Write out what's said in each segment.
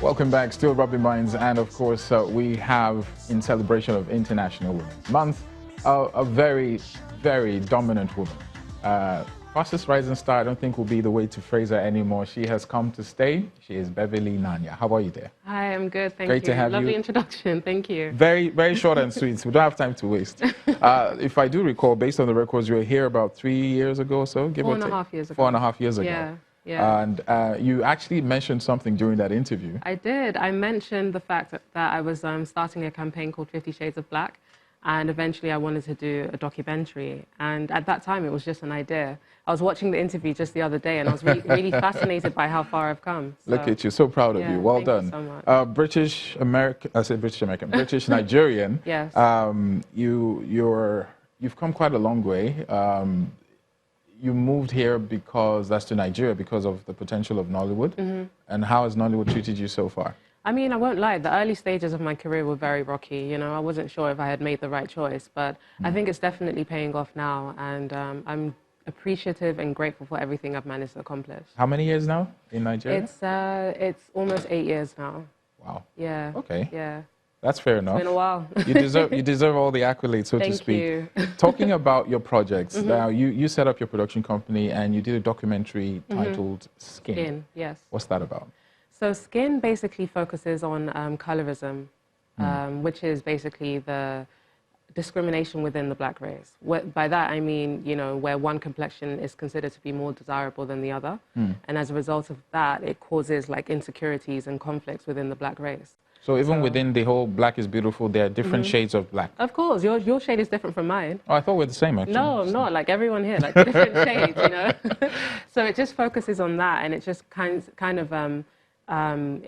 Welcome back, still Rubbin Minds, and of course we have, in celebration of International Women's Month, a very, very dominant woman. Fastest rising star, I don't think will be the way to phrase her anymore. She has come to stay. She is Beverly Naya. How are you there? Hi, I'm good, thank you. Great to have you. Lovely introduction, thank you. Very, very short and sweet. We don't have time to waste. If I do recall, based on the records, you were here about 3 years ago or so, give or take? 4.5 years ago. 4.5 years ago. Yeah. Yeah. And you actually mentioned something during that interview. I did. I mentioned the fact that I was starting a campaign called 50 Shades of Black, and eventually I wanted to do a documentary. And at that time, it was just an idea. I was watching the interview just the other day, and I was really fascinated by how far I've come. So, look at you, so proud of you. Well done. Thank you so much. British American, I said British American, British Nigerian. Yes. You've come quite a long way. You moved here to Nigeria because of the potential of Nollywood. Mm-hmm. And how has Nollywood treated you so far? I mean, I won't lie, the early stages of my career were very rocky. You know, I wasn't sure if I had made the right choice, but I think it's definitely paying off now. And I'm appreciative and grateful for everything I've managed to accomplish. How many years now in Nigeria? It's almost 8 years now. Wow. Yeah. Okay. Yeah. That's fair enough. It's been a while. You deserve all the accolades, so to speak. Thank you. Talking about your projects, now you set up your production company and you did a documentary titled Skin. Skin, yes. What's that about? So Skin basically focuses on colorism, which is basically the discrimination within the black race. By that I mean, you know, where one complexion is considered to be more desirable than the other. And as a result of that, it causes like insecurities and conflicts within the black race. So even within the whole black is beautiful, there are different shades of black? Of course. Your shade is different from mine. Oh, I thought we're the same, actually. No, I'm not. Like everyone here, like different shades, you know? So it just focuses on that, and it just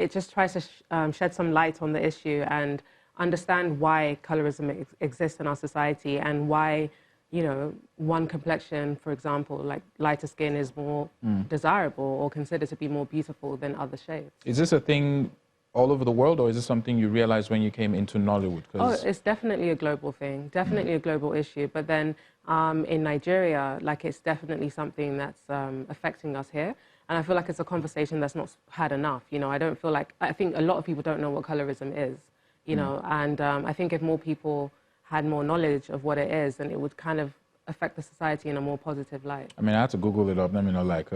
it just tries to shed some light on the issue and understand why colorism exists in our society and why, you know, one complexion, for example, like lighter skin is more desirable or considered to be more beautiful than other shades. Is this a thing all over the world, or is this something you realized when you came into Nollywood? Oh, it's definitely a global thing, definitely a global issue. But then in Nigeria, like it's definitely something that's affecting us here. And I feel like it's a conversation that's not had enough. You know, I think a lot of people don't know what colorism is, you know, and I think if more people had more knowledge of what it is, then it would kind of affect the society in a more positive light. I mean, I had to Google it up, let me know, like,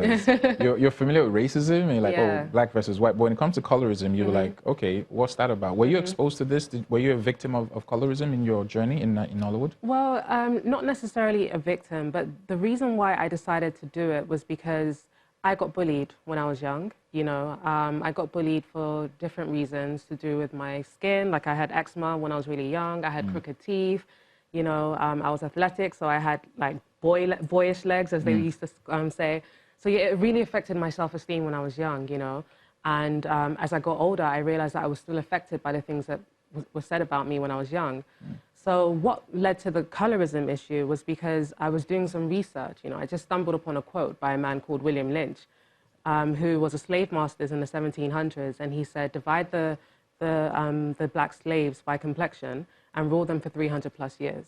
you're familiar with racism, and you're like, oh, black versus white. But when it comes to colorism, you were like, okay, what's that about? Were you exposed to this? Were you a victim of colorism in your journey in Nollywood? Well, not necessarily a victim, but the reason why I decided to do it was because I got bullied when I was young, you know. I got bullied for different reasons to do with my skin. Like I had eczema when I was really young, I had crooked teeth. You know, I was athletic, so I had like boyish legs, as they used to say. So yeah, it really affected my self-esteem when I was young, you know. And as I got older, I realized that I was still affected by the things that were said about me when I was young. So what led to the colorism issue was because I was doing some research. You know, I just stumbled upon a quote by a man called William Lynch, who was a slave master in the 1700s, and he said, divide the black slaves by complexion and rule them for 300 plus years.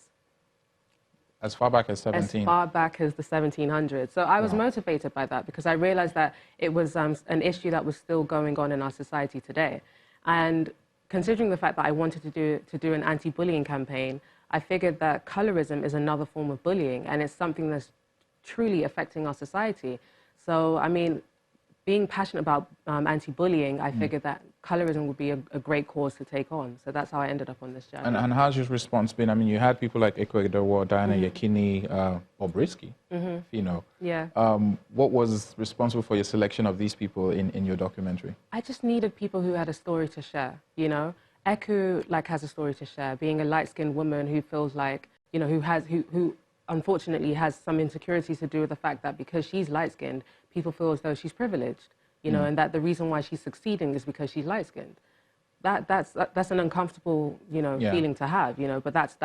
As far back as 17? As far back as the 1700s. So I was motivated by that because I realized that it was an issue that was still going on in our society today. And considering the fact that I wanted to do an anti-bullying campaign, I figured that colorism is another form of bullying, and it's something that's truly affecting our society. So, I mean, being passionate about anti-bullying, I figured that colorism would be a great cause to take on. So that's how I ended up on this journey. And how's your response been? I mean, you had people like Ecuador, Diana Yakini, Bobrisky, you know. Yeah. What was responsible for your selection of these people in your documentary? I just needed people who had a story to share, you know. Eku, like, has a story to share, being a light-skinned woman who feels like, you know, who unfortunately has some insecurities to do with the fact that because she's light-skinned, people feel as though she's privileged, you know, and that the reason why she's succeeding is because she's light-skinned. That's an uncomfortable, you know, feeling to have, you know, but that's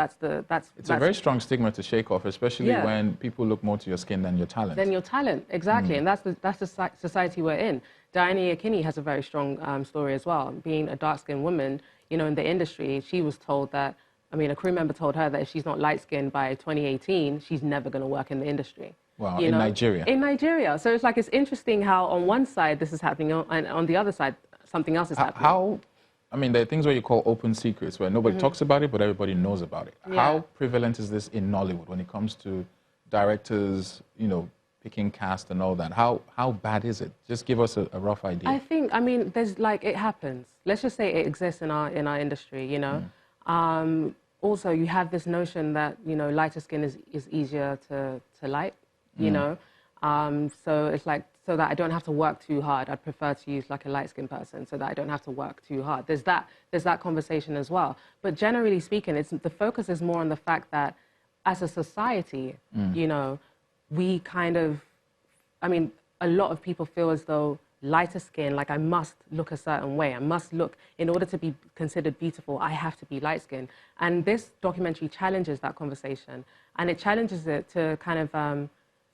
It's a very strong stigma to shake off, especially when people look more to your skin than your talent. Than your talent, exactly, and that's the society we're in. Diana Yakini has a very strong story as well. Being a dark-skinned woman, you know, in the industry, she was told that, I mean, a crew member told her that if she's not light-skinned by 2018, she's never going to work in the industry. Wow, in Nigeria? In Nigeria. So it's like, it's interesting how on one side this is happening, and on the other side, something else is happening. How, I mean, there are things where you call open secrets, where nobody talks about it, but everybody knows about it. Yeah. How prevalent is this in Nollywood when it comes to directors, you know, picking cast and all that? How bad is it? Just give us a rough idea. I think, I mean, there's like, it happens. Let's just say it exists in our industry, you know. Also, you have this notion that, you know, lighter skin is easier to light, you know. So it's like, so that I don't have to work too hard, I'd prefer to use like a light-skinned person so that I don't have to work too hard. There's that conversation as well. But generally speaking, the focus is more on the fact that as a society, you know, we kind of, I mean, a lot of people feel as though lighter skin, like I must look a certain way. I must look, in order to be considered beautiful, I have to be light-skinned. And this documentary challenges that conversation. And it challenges it to kind of,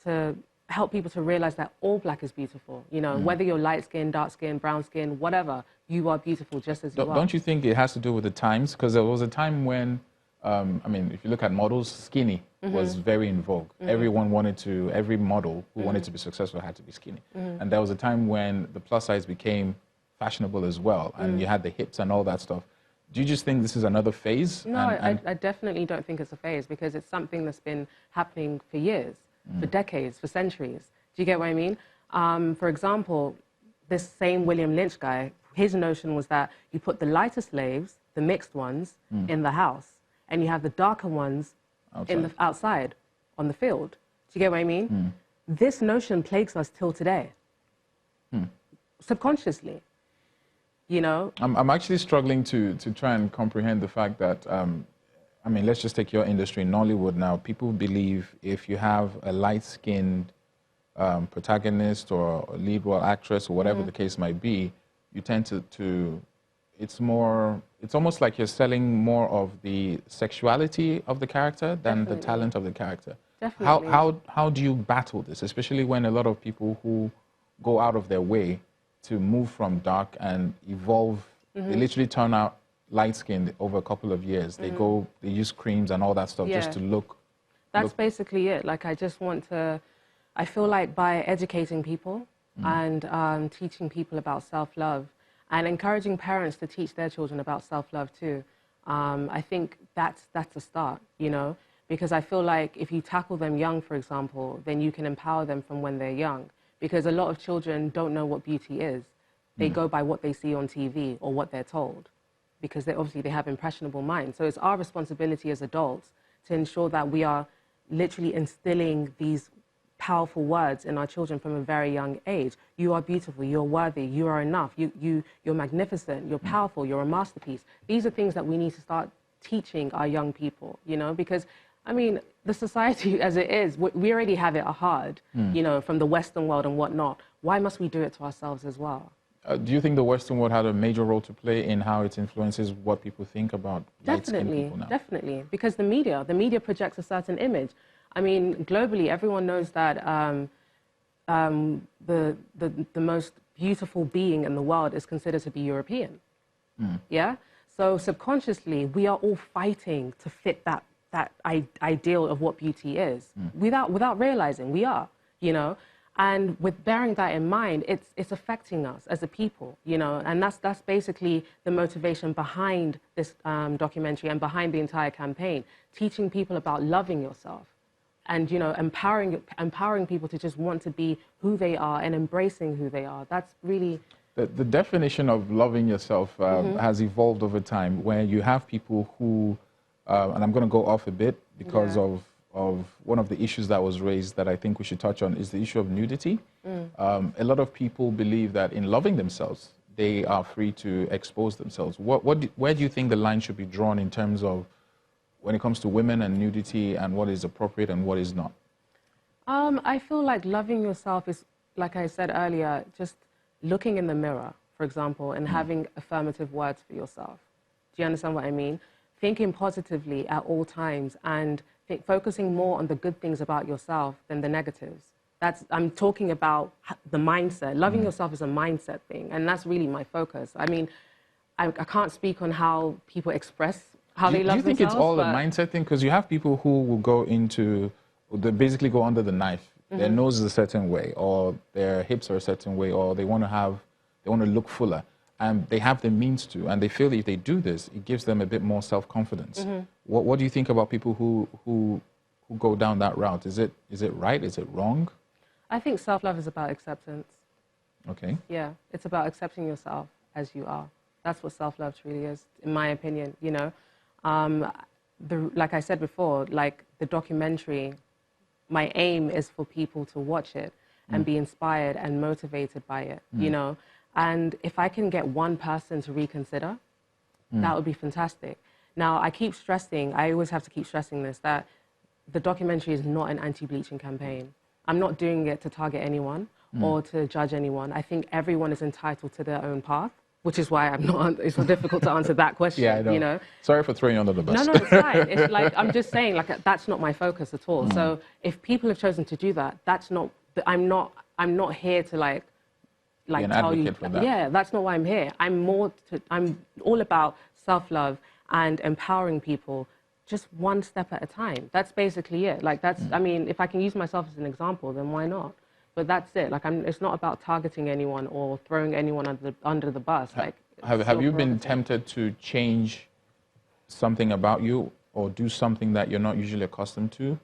to help people to realize that all black is beautiful. You know, whether you're light-skinned, dark-skinned, brown-skinned, whatever, you are beautiful just as you are. Don't you think it has to do with the times? Because there was a time when, I mean, if you look at models, skinny was very in vogue. Everyone wanted to, every model who wanted to be successful had to be skinny. And there was a time when the plus size became fashionable as well, and you had the hips and all that stuff. Do you just think this is another phase? No, I definitely don't think it's a phase, because it's something that's been happening for years, for decades, for centuries. Do you get what I mean? For example, this same William Lynch guy, his notion was that you put the lighter slaves, the mixed ones, in the house, and you have the darker ones outside on the field. Do you get what I mean? This notion plagues us till today, subconsciously. You know, I'm actually struggling to try and comprehend the fact that, I mean, let's just take your industry, Nollywood now. People believe if you have a light-skinned protagonist or a lead role actress or whatever the case might be, you tend to it's almost like you're selling more of the sexuality of the character than the talent of the character. Definitely. How do you battle this, especially when a lot of people who go out of their way to move from dark and evolve, they literally turn out light-skinned over a couple of years. They use creams and all that stuff just to look. That's basically it. Like, I feel like by educating people and teaching people about self-love and encouraging parents to teach their children about self-love too, I think that's a start, you know? Because I feel like if you tackle them young, for example, then you can empower them from when they're young. Because a lot of children don't know what beauty is. They go by what they see on TV or what they're told, because they have impressionable minds. So it's our responsibility as adults to ensure that we are literally instilling these powerful words in our children from a very young age. You are beautiful, you're worthy, you are enough, you're magnificent, you're powerful, you're a masterpiece. These are things that we need to start teaching our young people, you know, because I mean, the society as it is, we already have it hard, you know, from the Western world and whatnot. Why must we do it to ourselves as well? Do you think the Western world had a major role to play in how it influences what people think about light-skinned people now? Definitely, because the media projects a certain image. I mean, globally, everyone knows that the most beautiful being in the world is considered to be European. Yeah? So subconsciously, we are all fighting to fit that ideal of what beauty is, without realizing we are, you know. And with bearing that in mind, it's affecting us as a people, you know. And that's basically the motivation behind this documentary and behind the entire campaign, teaching people about loving yourself and, you know, empowering people to just want to be who they are and embracing who they are. That's really... The definition of loving yourself has evolved over time, where you have people who... and I'm going to go off a bit because of one of the issues that was raised that I think we should touch on is the issue of nudity. A lot of people believe that in loving themselves, they are free to expose themselves. Where do you think the line should be drawn in terms of when it comes to women and nudity and what is appropriate and what is not? I feel like loving yourself is, like I said earlier, just looking in the mirror, for example, and having affirmative words for yourself. Do you understand what I mean? Thinking positively at all times and focusing more on the good things about yourself than the negatives. I'm talking about the mindset. Loving yourself is a mindset thing, and that's really my focus. I mean, I can't speak on how people express how they love themselves. Do you think it's all a mindset thing? Because you have people who will go into, they basically go under the knife. Their nose is a certain way, or their hips are a certain way, or they want to look fuller. and they have the means to, and they feel if they do this, it gives them a bit more self-confidence. What do you think about people who go down that route? Is it right? Is it wrong? I think self-love is about acceptance. Okay. Yeah, it's about accepting yourself as you are. That's what self-love really is, in my opinion, you know. Like I said before, like the documentary, my aim is for people to watch it and be inspired and motivated by it, you know. And if I can get one person to reconsider, that would be fantastic. Now, I always have to keep stressing this, that the documentary is not an anti-bleaching campaign. I'm not doing it to target anyone or to judge anyone. I think everyone is entitled to their own path, which is why it's so difficult to answer that question, Yeah, I know. you know. Sorry for throwing you under the bus. No, it's fine. It's like, I'm just saying, like, that's not my focus at all. So if people have chosen to do that, I'm not here to like tell you. For that. Yeah, that's not why I'm here. I'm all about self-love and empowering people just one step at a time. That's basically it. Like I mean, if I can use myself as an example, then why not? But that's it. Like it's not about targeting anyone or throwing anyone under the bus. Like have you been tempted to change something about you or do something that you're not usually accustomed to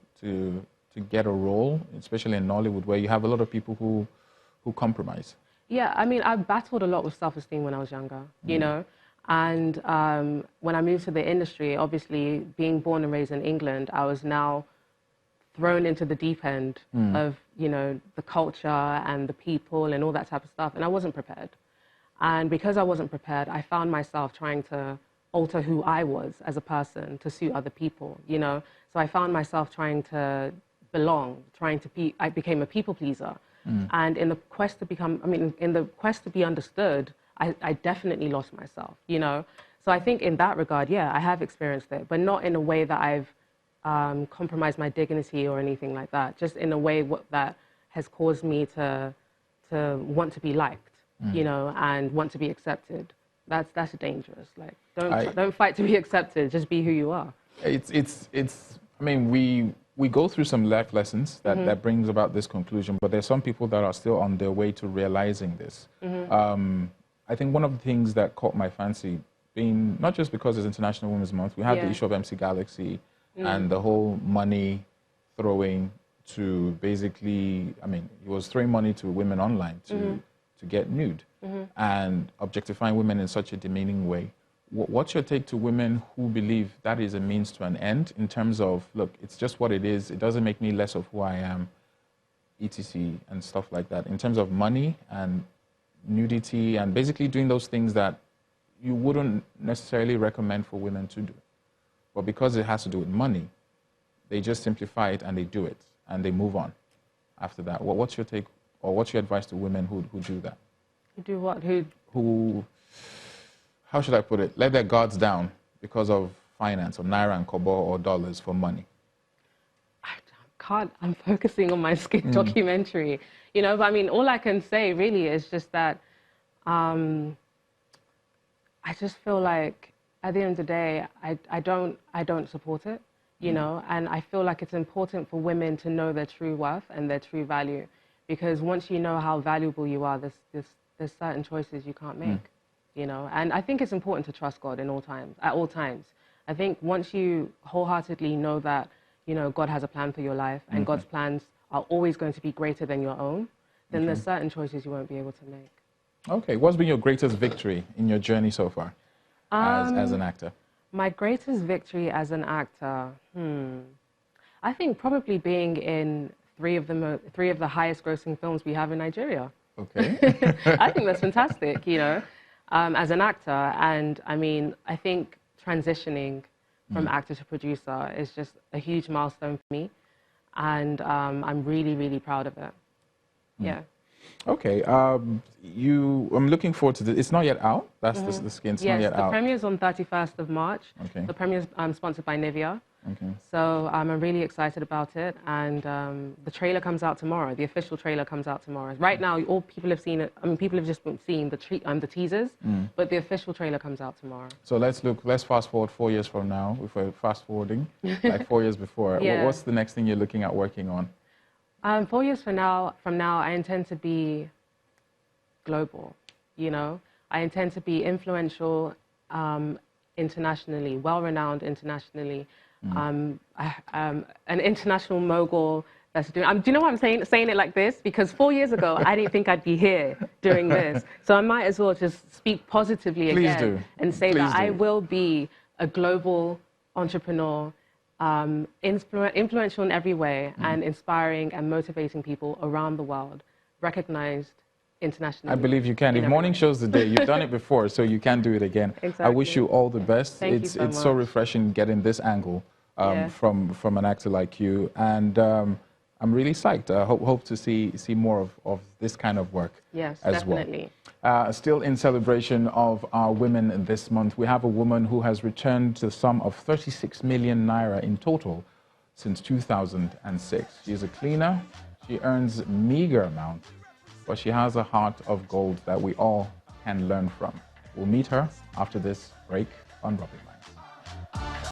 get a role, especially in Nollywood, where you have a lot of people who compromise? Yeah, I mean, I battled a lot with self-esteem when I was younger, you know. And when I moved to the industry, obviously, being born and raised in England, I was now thrown into the deep end of, you know, the culture and the people and all that type of stuff. And I wasn't prepared. And because I wasn't prepared, I found myself trying to alter who I was as a person to suit other people, you know. So I found myself trying to belong, I became a people pleaser. And in the quest to be understood, I definitely lost myself, you know. So I think in that regard, yeah, I have experienced it, but not in a way that I've compromised my dignity or anything like that. Just in a way that has caused me to want to be liked, you know, and want to be accepted. That's dangerous. Like, don't fight to be accepted. Just be who you are. I mean, we go through some life lessons that brings about this conclusion, but there's some people that are still on their way to realizing this. I think one of the things that caught my fancy, being not just because it's International Women's Month, we had the issue of MC Galaxy and the whole money throwing to basically, I mean, he was throwing money to women online to get nude and objectifying women in such a demeaning way. What's your take to women who believe that is a means to an end in terms of, look, it's just what it is, it doesn't make me less of who I am, etc. and stuff like that, in terms of money and nudity and basically doing those things that you wouldn't necessarily recommend for women to do. But because it has to do with money, they just simplify it and they do it and they move on after that. What's your take or what's your advice to women who do that? Who do what? Who, how should I put it, let their guards down because of finance or naira and kobo or dollars for money? I'm focusing on my skit documentary, you know, but I mean, all I can say really is just that I just feel like at the end of the day, I don't support it, you know, and I feel like it's important for women to know their true worth and their true value, because once you know how valuable you are, there's certain choices you can't make, you know, and I think it's important to trust God at all times. I think once you wholeheartedly know that, you know, God has a plan for your life and God's plans are always going to be greater than your own, then there's certain choices you won't be able to make. Okay, what's been your greatest victory in your journey so far as an actor? My greatest victory as an actor, I think probably being in three of the highest grossing films we have in Nigeria. Okay. I think that's fantastic, you know, as an actor. And I mean, I think transitioning from actor to producer is just a huge milestone for me. And I'm really, really proud of it. Yeah. Okay. I'm looking forward to this. It's not yet out. That's the skin. It's not yet out. Yes, the premiere is on 31st of March. Okay. The premiere is sponsored by Nivea. Okay. So I'm really excited about it. And the trailer comes out tomorrow. The official trailer comes out tomorrow. Right now, all people have seen it. I mean, people have just been seeing the teasers, but the official trailer comes out tomorrow. So let's fast forward 4 years from now. If we're fast forwarding, like 4 years before. Yeah. What's the next thing you're looking at working on? 4 years from now, I intend to be global, you know. I intend to be influential internationally, well-renowned internationally. An international mogul that's doing. Do you know why I'm saying it like this? Because 4 years ago, I didn't think I'd be here doing this. So I might as well just speak positively again and say that I will be a global entrepreneur, influential in every way, and inspiring and motivating people around the world, recognized internationally. I believe you can. If morning shows the day, you've done it before, so you can do it again. Exactly. I wish you all the best. Thank you so much. It's so refreshing getting this angle from an actor like you, and I'm really psyched. I hope to see more of this kind of work as definitely. well. Still in celebration of our women this month, we have a woman who has returned the sum of 36 million naira in total since 2006. She is a cleaner. She earns meager amount, but she has a heart of gold that we all can learn from. We'll meet her after this break on Rubbin.